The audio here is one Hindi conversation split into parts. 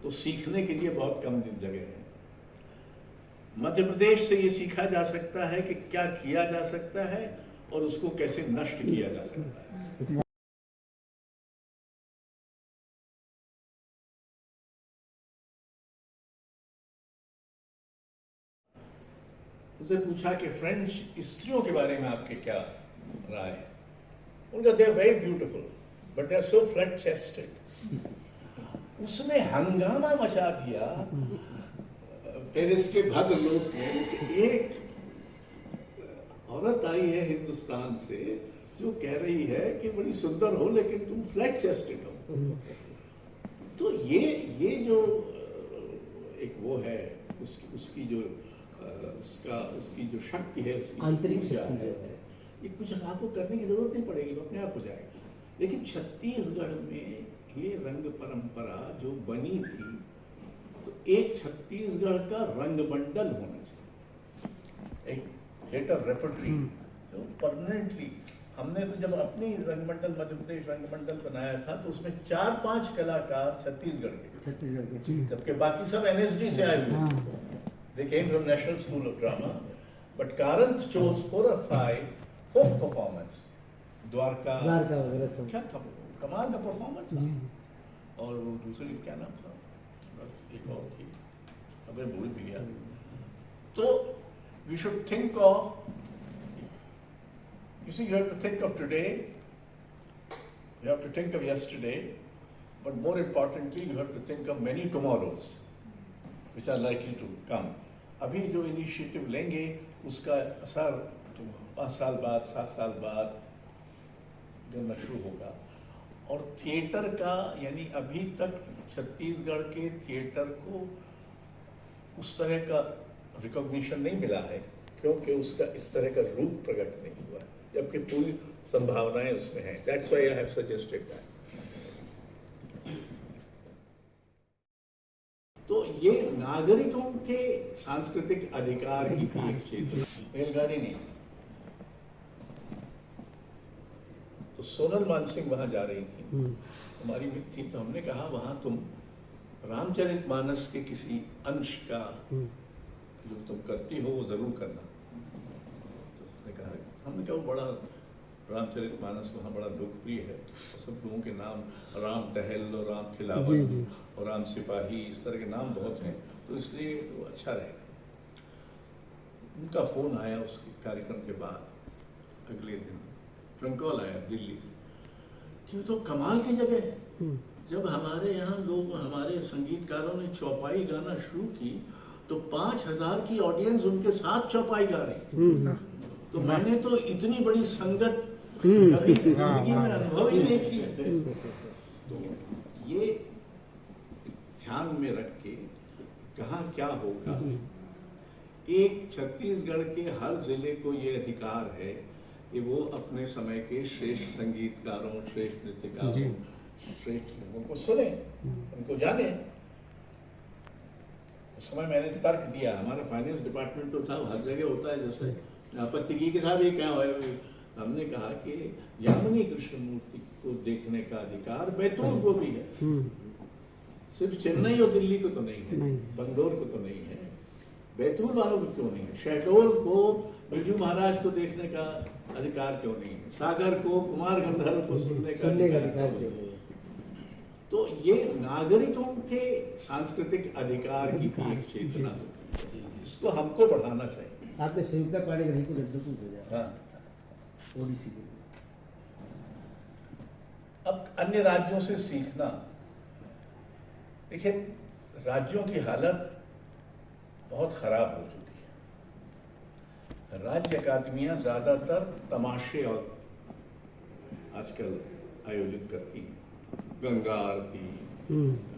तो सीखने के लिए बहुत कम जगह है। मध्य प्रदेश से ये सीखा जा सकता है कि क्या किया जा सकता है और उसको कैसे नष्ट किया जा सकता है। उसे पूछा कि फ्रेंच स्त्रियों के बारे में आपके क्या राय है। उनका they are very beautiful but they are so flat chested. उसने हंगामा मचा दिया पेरिस के भद्र लोग ने कि एक औरत आई है हिंदुस्तान से जो कह रही है कि बड़ी सुंदर हो लेकिन तुम फ्लैट चेस्टेड हो। तो ये जो एक वो है उसकी जो उसकी जो शक्ति है, उसकी आंतरिक शक्ति है, ये कुछ आपको करने की जरूरत नहीं पड़ेगी, अपने आप हो जाएगा। लेकिन छत्तीसगढ़ में ये रंग परंपरा जो बनी थी, तो एक छत्तीसगढ़ का रंग मंडल होना चाहिए, एक थिएटर रेपर्टरी जो परमानेंटली। हमने तो जब अपनी रंग मंडल मध्य प्रदेश रंग मंडल बनाया था तो उसमें 4-5 कलाकार छत्तीसगढ़ के, जबकि बाकी सब NSD से आए हुए। They came from National School of Drama, but Karanth chose 4 or 5 folk performance. Dwarka क्या था, कमाल का परफॉर्मेंस था। और वो दूसरी क्या नाम था, एक और थी, अब मैं भूल भी गया। तो we should think of, you see, you have to think of today, you have to think of yesterday, but more importantly, you have to think of many tomorrows which are likely to come. अभी जो इनिशिएटिव लेंगे उसका असर 5 साल बाद 7 साल बाद गिरना शुरू होगा। और थिएटर का, यानी अभी तक छत्तीसगढ़ के थिएटर को उस तरह का रिकॉग्निशन नहीं मिला है क्योंकि उसका इस तरह का रूप प्रकट नहीं हुआ है, जबकि पूरी संभावनाएं उसमें हैं। That's why I have suggested that. तो ये नागरिकों के सांस्कृतिक अधिकार की एक क्षेत्र, रेलगाड़ी नहीं। तो सोनल मानसिंह वहां जा रही थी, हमारी मित्र थी, तो हमने कहा वहां तुम रामचरितमानस के किसी अंश का जो तुम करती हो वो जरूर करना। तो उसने कहा, हमने कहा वो बड़ा रामचरितमानस वहाँ बड़ा लोकप्रिय है, सब लोगों के नाम राम टहल और राम खिलावन और राम सिपाही, इस तरह के नाम बहुत हैं, तो इसलिए वो अच्छा रहेगा। उनका फोन आया उसके कार्यक्रम के बाद अगले दिन, फोन कॉल आया दिल्ली से कि तो कमाल की जगह है। जब हमारे यहाँ लोग, हमारे संगीतकारों ने चौपाई गाना शुरू की तो 5000 की ऑडियंस उनके साथ चौपाई गा रही। तो मैंने तो इतनी बड़ी संगत जिंदगी में अनुभव ही नहीं किया। तो ये ध्यान में रख के कहाँ क्या होगा, एक छत्तीसगढ़ के हर जिले को ये अधिकार है कि वो अपने समय के श्रेष्ठ संगीतकारों, श्रेष्ठ नृत्यकारों, श्रेष्ठ लोगों को सुने, उनको जाने। उस समय मैंने तर्क दिया, हमारा फाइनेंस डिपार्टमेंट तो था, हर जगह होता है, जैसे आपत्ति की साहब ये क्या है। हमने कहा कि यामिनी कृष्णमूर्ति को देखने का अधिकार बैतूल को भी है, सिर्फ चेन्नई और दिल्ली को तो नहीं है, बंगलोर को तो नहीं है, बैतूल वालों को क्यों नहीं है, शहडोल को बिरजू महाराज को देखने का अधिकार क्यों नहीं है, सागर को कुमार गंधर्व को सुनने का अधिकार क्यों नहीं है। तो ये नागरिकों के सांस्कृतिक अधिकार की एक चेतना, इसको हमको बढ़ाना चाहिए। आपने संयुक्ता पाणिग्राही को लड्डू को भेजा। हाँ, ओडिसी के। अब अन्य राज्यों से सीखना, देखिए राज्यों की हालत बहुत खराब हो चुकी है। राज्य अकादमियां ज्यादातर तमाशे और आजकल आयोजित करती हैं, गंगा आरती,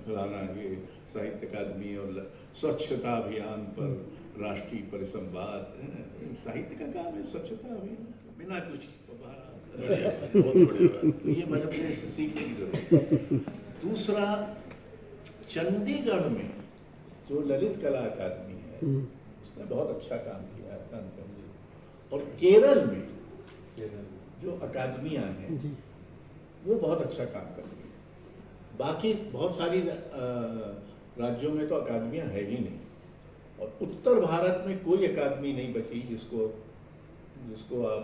फलाना, ये साहित्य अकादमी और स्वच्छता अभियान पर राष्ट्रीय परिसंवाद, साहित्य का काम है स्वच्छता अभियान, बिना कुछ बहुत बढ़िया, ये मध्य प्रदेश से सीखने की जरूरत है। दूसरा, चंडीगढ़ में जो ललित कला अकादमी है उसने बहुत अच्छा काम किया है, और केरल में जो अकादमियां हैं वो बहुत अच्छा काम कर रही है। बाकी बहुत सारी राज्यों में तो अकादमियाँ है ही नहीं, और उत्तर भारत में कोई अकादमी नहीं बची जिसको आप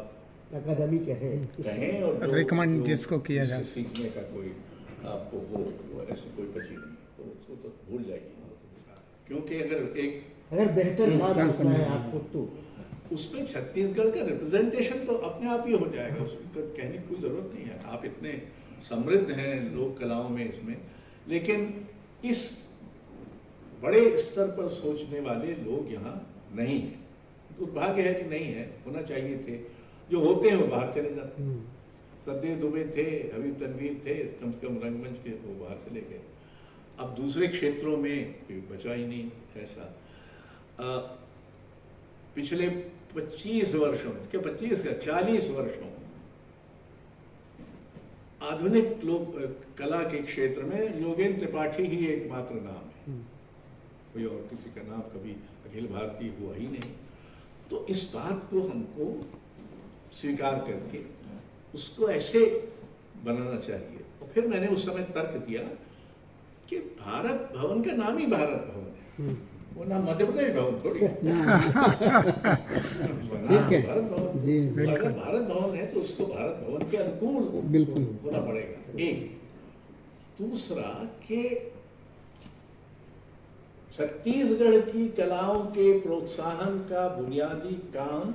अकादमी कहें और रिकमेंड जिसको किया जा सके, सीखने का कोई आपको वो ऐसी कोई बची नहीं, तो उसको तो भूल जाइए। क्योंकि अगर बेहतर काम करना है आपको तो उसमें छत्तीसगढ़ का रिप्रेजेंटेशन तो अपने आप ही हो जाएगा, उसमें तो कहने की कोई ज़रूरत नहीं है। आप इतने समृद्ध हैं लोक कलाओं में इसमें, लेकिन इस बड़े स्तर पर सोचने वाले लोग यहाँ नहीं हैं। दुर्भाग्य है कि नहीं है, होना चाहिए थे। जो होते हैं वो बाहर चले जाते हैं। सत्यदेव दुबे थे, हबीब तनवीर थे, कम से कम रंगमंच के, वो बाहर चले गए। अब दूसरे क्षेत्रों में बचा ही नहीं ऐसा। पिछले 25 वर्षों में, क्या 25 का 40 वर्षों में आधुनिक लोक कला के क्षेत्र में योगेंद्र त्रिपाठी ही एकमात्र नाम है, कोई और किसी का नाम कभी अखिल भारतीय हुआ ही नहीं। तो इस बात को हमको स्वीकार करके उसको ऐसे बनाना चाहिए। और फिर मैंने उस समय तर्क दिया कि भारत भवन का नाम ही भारत भवन है, वो नाम मध्य प्रदेश भवन थोड़ी ठीक है भारत भवन जी, अगर भारत भवन है तो उसको भारत भवन के अनुकूल बिल्कुल होना पड़ेगा। एक दूसरा कि छत्तीसगढ़ की कलाओं के प्रोत्साहन का बुनियादी काम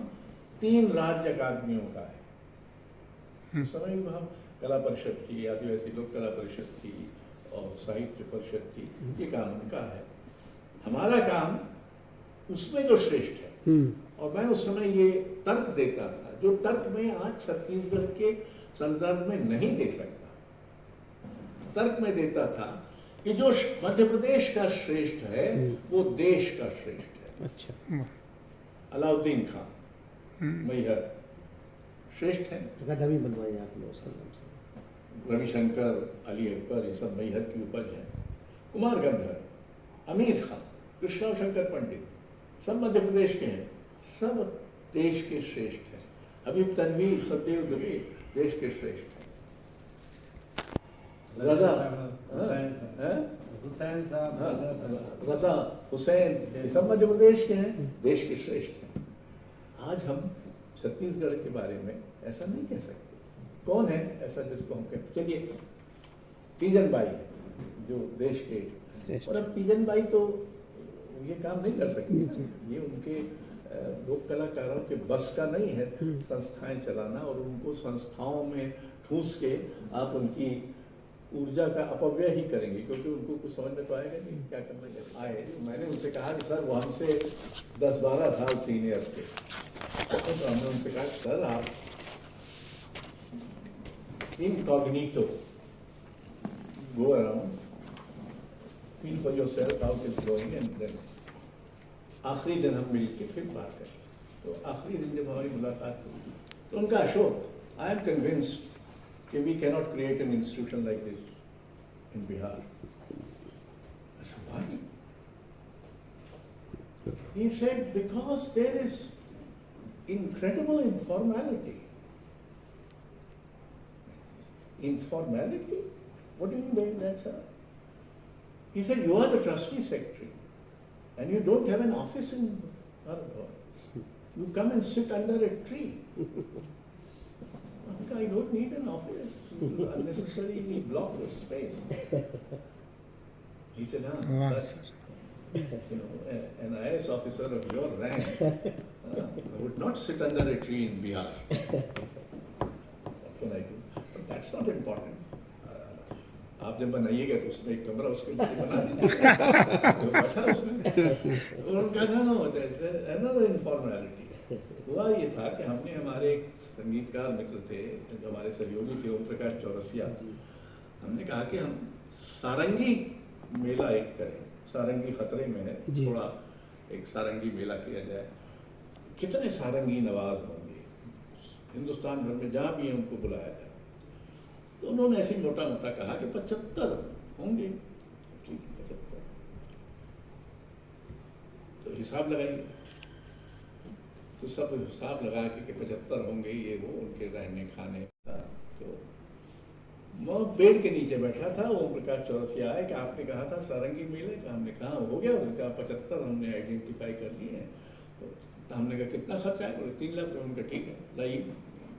3 राज्य अकादमियों का है। उस समय वहाँ कला परिषद थी, आदिवासी लोक कला परिषद थी और साहित्य परिषद थी, ये काम उनका है। हमारा काम उसमें जो श्रेष्ठ है, और मैं उस समय ये तर्क देता था जो तर्क में आज छत्तीसगढ़ के संदर्भ में नहीं दे सकता। तर्क में देता था कि जो मध्य प्रदेश का श्रेष्ठ है वो देश का श्रेष्ठ है। अच्छा, अलाउद्दीन खान मैहर श्रेष्ठ है। अकादमी बनवाई आपने उसका नाम से। रविशंकर, अली अकबर, ये सब मैहर की उपज है। कुमार गंधर, अमीर खान, कृष्णा शंकर पंडित, सब मध्य प्रदेश के हैं, सब देश के श्रेष्ठ हैं। हबीब तनवीर, सत्यदेव दुबे देश के श्रेष्ठ हैं। रजा रजा हुसैन सब मध्य प्रदेश के हैं, देश के श्रेष्ठ हैं। आज हम छत्तीसगढ़ के बारे में ऐसा नहीं कह सकते। कौन है ऐसा जिसको हम कहें? चलिए तीजन बाई जो देश के, और अब तीजन बाई तो ये काम नहीं कर सकती, ये उनके लोक कलाकारों के बस का नहीं है संस्थाएं चलाना, और उनको संस्थाओं में ठूस के आप उनकी ऊर्जा का अपव्यय ही करेंगे, क्योंकि उनको कुछ समझ में तो आएगा नहीं क्या करना है। आए मैंने उनसे कहा कि सर वो हमसे 10-12 साल सीनियर थे, तो हमने उनसे कहा सर आप incognito go around, feel for yourself how it is going, and then आखिरी दिन हम मिल के फिर बात करें। तो आखिरी दिन जब हमारी मुलाकात हुई तो उनका अशोक, आई एम कन्विंस्ड कि we cannot create an institution like this in Bihar. Why? He said because there is incredible informality. Informality? What do you mean by that, sir? He said, you are the trustee secretary and you don't have an office in Bharat. You come and sit under a tree. I don't need an office. You unnecessarily block the space. He said, wow, sir. You know, an IAS officer of your rank would not sit under a tree in Bihar. What can I do? But that's not important. आप जब बनाइएगा तो उसमें एक कमरा उसके लिए बना दीजिएगा, तो बैठा उसमें। उनका another informality हुआ ये था कि हमने हमारे एक संगीतकार मित्र थे जो हमारे सहयोगी थे, ओम प्रकाश चौरसिया, हमने कहा कि हम सारंगी मेला एक करें। सारंगी खतरे में है, थोड़ा एक सारंगी मेला किया जाए। कितने सारंगी नवाज होंगे हिंदुस्तान भर में, जहाँ भी उनको बुलाया जाए। तो उन्होंने ऐसे मोटा मोटा कहा कि 75 होंगे। ठीक है, 75। तो हिसाब लगाइए। तो सब हिसाब लगा के 75 होंगे, ये वो उनके रहने खाने का। तो मैं पेड़ के नीचे बैठा था, ओम प्रकाश चौरसिया आए कि आपने कहा था सारंगी मेले का, हमने कहा हो गया, उन्होंने कहा 75 हमने आइडेंटिफाई कर लिए हैं। तो हमने कहा कितना खर्चा है, बोले 3 लाख रुपये। उनका ठीक है, लाइए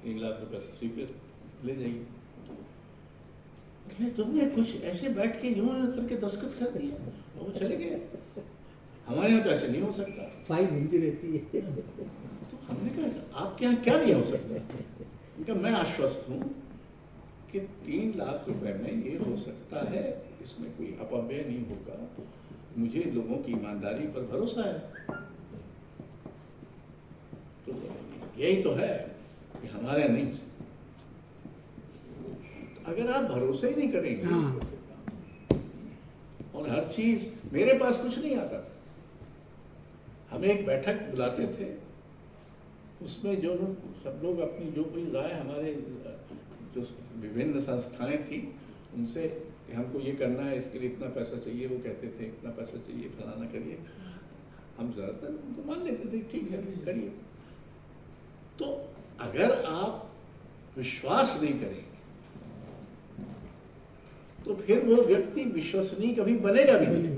3 लाख रुपये सी पे ले जाइए। तुमने कुछ ऐसे बैठ के यूं करके दस्तखत कर दिया, वो चले गए। हमारे यहाँ तो ऐसे नहीं हो सकता, फाइल मिलती रहती है। तो हमने कहा आपके यहाँ क्या नहीं हो सकता? उनका मैं आश्वस्त हूँ कि 3 लाख रुपए में ये हो सकता है, इसमें कोई अपव्यय नहीं होगा, मुझे लोगों की ईमानदारी पर भरोसा है। तो यही तो है कि हमारे यहाँ नहीं। अगर आप भरोसे ही नहीं करेंगे और हर चीज, मेरे पास कुछ नहीं आता था, हमें एक बैठक बुलाते थे, उसमें जो लोग सब लोग अपनी जो कोई राय, हमारे जो विभिन्न संस्थाएं थी उनसे कि हमको ये करना है, इसके लिए इतना पैसा चाहिए, वो कहते थे इतना पैसा चाहिए, फलाना करिए। हम ज़्यादातर उनको मान लेते थे, ठीक है करिए। तो अगर आप विश्वास नहीं करेंगे तो फिर वो व्यक्ति विश्वसनीय कभी बनेगा भी नहीं।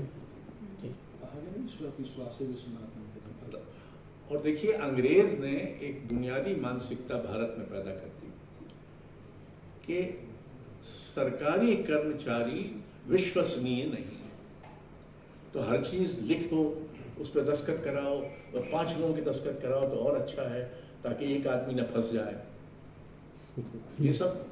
और देखिए, अंग्रेज ने एक बुनियादी मानसिकता भारत में पैदा कर दी कि सरकारी कर्मचारी विश्वसनीय नहीं है, तो हर चीज लिखो, उस पर दस्तखत कराओ, और 5 लोगों की दस्तखत कराओ तो और अच्छा है, ताकि एक आदमी न फंस जाए। ये सब